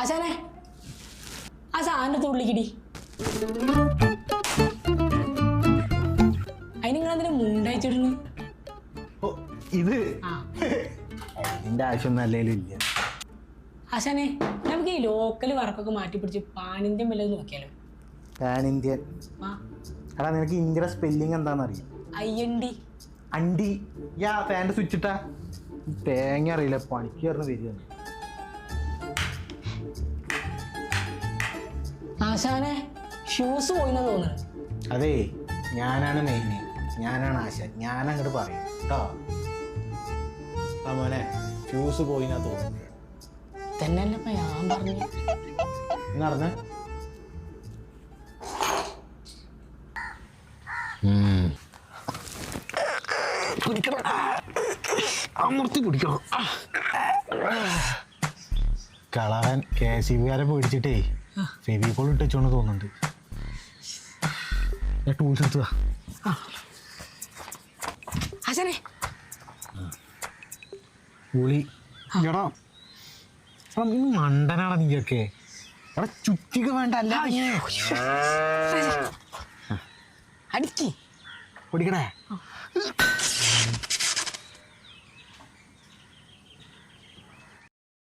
ആശാനെ ആ സാധനത്ത് ഉള്ളിക്കിടി. അതിന് നിങ്ങളെന്തിനാ മുണ്ടയച്ചിടുന്നു? ഇത് അതിന്റെ ആവശ്യമൊന്നും അല്ലേലും ഇല്ല. ആശാനെ നമുക്ക് ഈ ലോക്കൽ വർക്കൊക്കെ മാറ്റി പിടിച്ച് പാൻ ഇന്ത്യൻ വല്ലതും നോക്കിയാലോ? Pan Indian? എടാ നിനക്ക് ഇന്ത്യയുടെ സ്പെല്ലിംഗ് എന്താണെന്ന് അറിയാം? അയ്യണ്ടി അണ്ടി. യാ ഫാൻ്റെ സ്വിച്ച് ഇട്ടാ തേങ്ങ അറിയില്ല, പണിക്ക് പറഞ്ഞ് വരികയാണ്. ആശാനെ ഷൂസ് പോയിന്നാ തോന്നുന്നത്. അതേ ഞാനാണ് മെയിന്, ഞാനാണ് ആശാൻ, ഞാനങ്ങോട്ട് പറയും കേട്ടോ. ആ മോനെ ഷൂസ് പോയിന്നാ തോന്നുന്നു. തന്നെയല്ലപ്പ ഞാൻ പറഞ്ഞു. നടന്ന് അമർത്തി കുടിക്കണം. കളവൻ KCB-കാരെ പേടിച്ചിട്ടേ ഫെവിക്കോൾ ഇട്ടുവെച്ചോണ്ട് തോന്നുന്നുണ്ട്. ഞാൻ ടൂൾസ് എടുത്തതാ. ആശാനെ പുളി എടാ മണ്ടനാടാ നീയൊക്കെ. എടാ ചുറ്റിക വേണ്ട അല്ല അടിക്ക് പൊടിക്കണേ.